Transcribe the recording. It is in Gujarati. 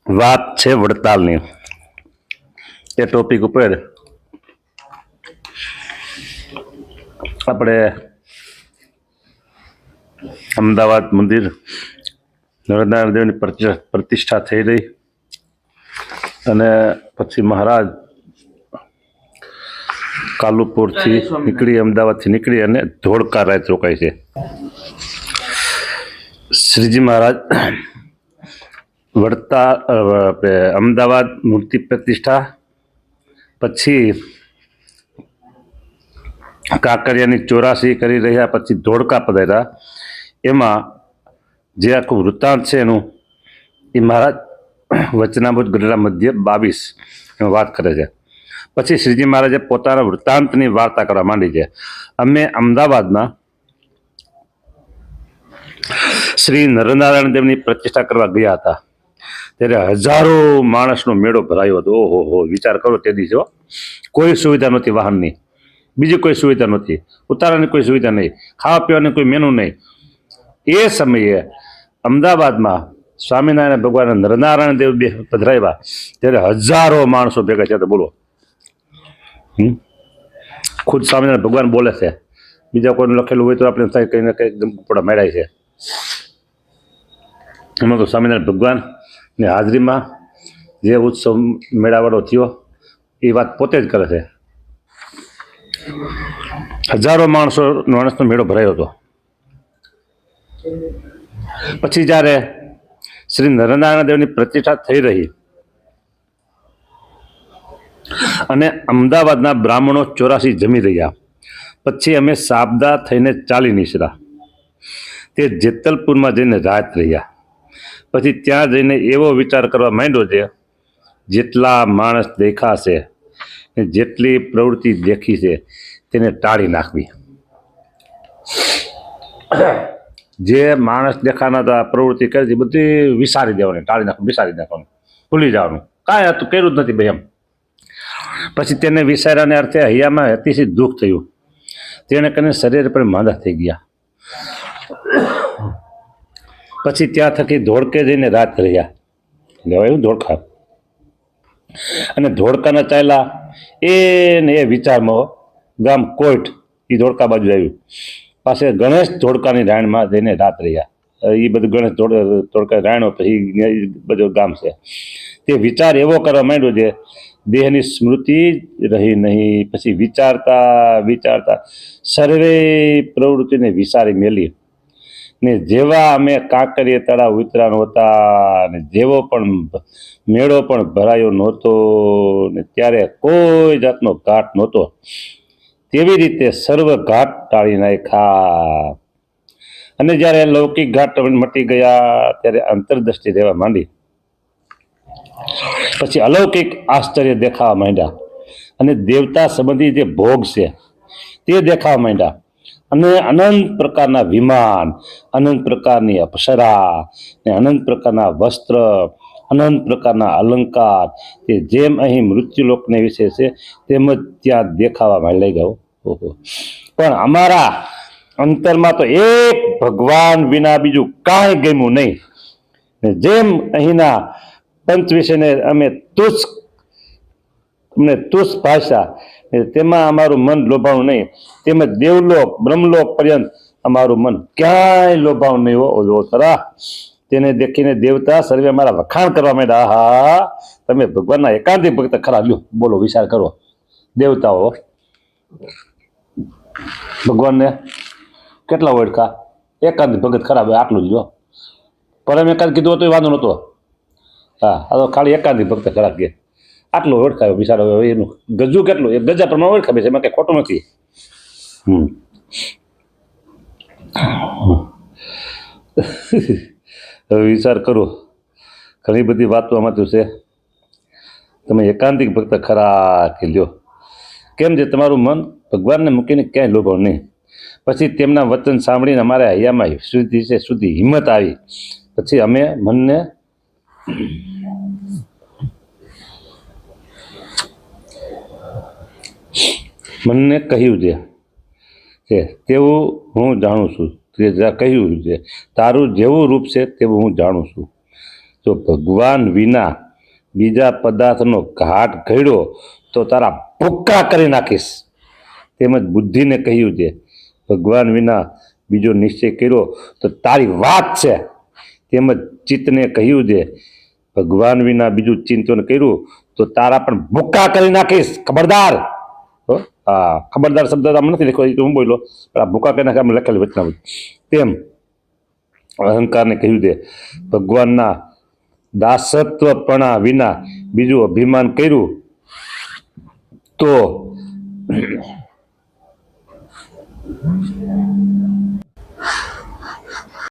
વાત છે વડતાલની. એ ટોપિક ઉપર આપણે અમદાવાદ મંદિર નર્મદા દેવની પ્રતિષ્ઠા થઈ રહી અને પછી મહારાજ કાલુપુરથી નીકળી, અમદાવાદથી નીકળી અને ધોળકા રાત રોકાય છે. શ્રીજી મહારાજ અમદાવાદ મૂર્તિ પ્રતિષ્ઠા પછી કાંકરિયાની 84 કરી રહ્યા, પછી ધોળકા પધાર્યા. એમાં જે આખું વૃત્તાંત છે એનું એ મહારાજ વચનામૃત ગઢડા મધ્ય 22 વાત કરે છે. પછી શ્રીજી મહારાજે પોતાના વૃત્તાંતની વાર્તા કરવા માંડી છે. અમે અમદાવાદમાં શ્રી નરનારાયણ દેવની પ્રતિષ્ઠા કરવા ગયા હતા, ત્યારે હજારો માણસનો મેળો ભરાયો હતો. ઓહો, વિચાર કરો, તે દિવસે કોઈ સુવિધા નહોતી, વાહનની, બીજી કોઈ સુવિધા નહોતી, ઉતારાની કોઈ સુવિધા નહીં, ખાવા પીવાની કોઈ મેનુ નહીં. એ સમયે અમદાવાદમાં સ્વામિનારાયણ ભગવાન નરનારાયણ દેવ પધરાવ્યા ત્યારે હજારો માણસો ભેગા થયા. તો બોલો, ખુદ સ્વામિનારાયણ ભગવાન બોલે છે. બીજા કોઈને લખેલું હોય તો આપણે થાય કંઈ ને કંઈ ગમપડા મેળાય છે. એમાં તો સ્વામિનારાયણ ભગવાનની હાજરીમાં જે ઉત્સવ મેળાવાળો થયો એ વાત પોતે જ કરે છે. હજારો માણસનો મેળો ભરાયો હતો. પછી જ્યારે શ્રી નરનારાયણ દેવની પ્રતિષ્ઠા થઈ રહી અને અમદાવાદના બ્રાહ્મણો 84 જમી રહ્યા, પછી અમે સાબદા થઈને ચાલી નીકળ્યા. તે જેતલપુરમાં જઈને રાત રહ્યા. પછી ત્યાં જઈને એવો વિચાર કરવા માંડ્યો છે, જેટલા માણસ દેખાશે, જેટલી પ્રવૃત્તિ દેખી છે તેને ટાળી નાખવી. જે માણસ દેખાના હતા, પ્રવૃત્તિ કરી હતી, બધી વિસારી દેવાની, ટાળી નાખવાનું, વિસારી નાખવાનું, ભૂલી જવાનું, કાંઈ હતું કર્યું જ નથી ભાઈ એમ. પછી તેને વિસાર્યાને અર્થે હૈયામાં અતિશય દુઃખ થયું. તેને કરીને શરીર પર માંદા થઈ ગયા. પછી ત્યાં થકી ધોળકે જઈને રાત રહ્યા, લેવાયું ધોળકા. અને ધોળકાના ચાલ્યા એને એ વિચારમાં ગામ કોઈટ, એ ધોળકા બાજુ આવ્યું. પાસે ગણેશ ધોળકાની રાયણમાં જઈને રાત રહ્યા. એ બધું ગણેશ ધોળકા રાયણો પછી બધું ગામ છે. તે વિચાર એવો કરવા માંડ્યો છે, દેહની સ્મૃતિ રહી નહીં. પછી વિચારતા સર્વે પ્રવૃત્તિને વિસારી મેલી ને જેવા અમે કાંકરીએ તળાવ ઉતરાણ હતા ને જેવો પણ મેળો પણ ભરાયો નહોતો ને ત્યારે કોઈ જાતનો ઘાટ નહોતો, તેવી રીતે સર્વ ઘાટ ટાળી નાખ્યા. અને જ્યારે લૌકિક ઘાટ મટી ગયા ત્યારે અંતરદ્રષ્ટિ રહેવા માંડી. પછી અલૌકિક આશ્ચર્ય દેખાવા માંડ્યા અને દેવતા સંબંધી જે ભોગ છે તે દેખાવા માંડ્યા. અને અનંત પ્રકારના વિમાન, અનંત પ્રકારની અપ્સરા ને અનંત પ્રકારના વસ્ત્ર, અનંત પ્રકારના અલંકાર, કે જેમ અહીં મૃત્યુલોકને વિશે છે તેમ જ ત્યાં દેખાવા માંડી ગયો. પણ અમારા અંતરમાં તો એક ભગવાન વિના બીજું કાંઈ ગમ્યું નહીં. જેમ અહીંના પંચ વિશેને અમે અમને તુચ્છ ભાષા, તેમાં અમારું મન લોભાવું નહીં. તેમજ દેવલોક બ્રહ્મલોક પર્યંત અમારું મન ક્યાંય લોભાવું નહીં. હો તરા તેને દેખીને દેવતા સર્વે અમારા વખાણ કરવા માંડ્યા. હા, તમે ભગવાનના એકાંતિક ભક્ત ખરા. લ્યો બોલો, વિચાર કરો. દેવતાઓ ભગવાનને કેટલા ઓળખા, એકાંતિક ભગત ખરાબ, આટલું જ લો. પરમ એકાંત કીધું હતું એ વાંધો નહોતો. હા, આ તો ખાલી એકાંતિક ભક્ત ખરાબ કે આટલું ઓળખાયો બિચારો. એનું ગજુ કેટલું, એ ગજા પ્રમાણે ઓળખાવે છે, એમાં કંઈ ખોટું નથી. હવે વિચાર કરો, ઘણી બધી વાતો આમાં તો છે. તમે એકાંતિક ભક્ત ખરા કે લ્યો, કેમ છે તમારું મન ભગવાનને મૂકીને ક્યાંય લોભાવ નહીં. પછી તેમના વચન સાંભળીને અમારે હૈયામાં સુધી હિંમત આવી. પછી અમે મનને કહ્યું છે કે તેવું હું જાણું છું, તે કહ્યું છે તારું જેવું રૂપ છે તેવું હું જાણું છું. જો ભગવાન વિના બીજા પદાર્થનો ઘાટ ઘડ્યો તો તારા ભૂક્કા કરી નાખીશ. તેમજ બુદ્ધિને કહ્યું છે ભગવાન વિના બીજો નિશ્ચય કર્યો તો તારી વાત છે. તેમજ ચિત્તને કહ્યું છે ભગવાન વિના બીજું ચિંતન કર્યું તો તારા પણ ભૂક્કા કરી નાખીશ. ખબરદાર. હા, ખબરદાર શબ્દ આમ નથી લખ્યો, એ તો હું બોલ્યો, પણ આ ભૂક્કા કરી નાખે આમ લખેલી વચના. તેમ અહંકારને કહ્યું છે ભગવાનના દાસત્વપણા વિના બીજું અભિમાન કર્યું તો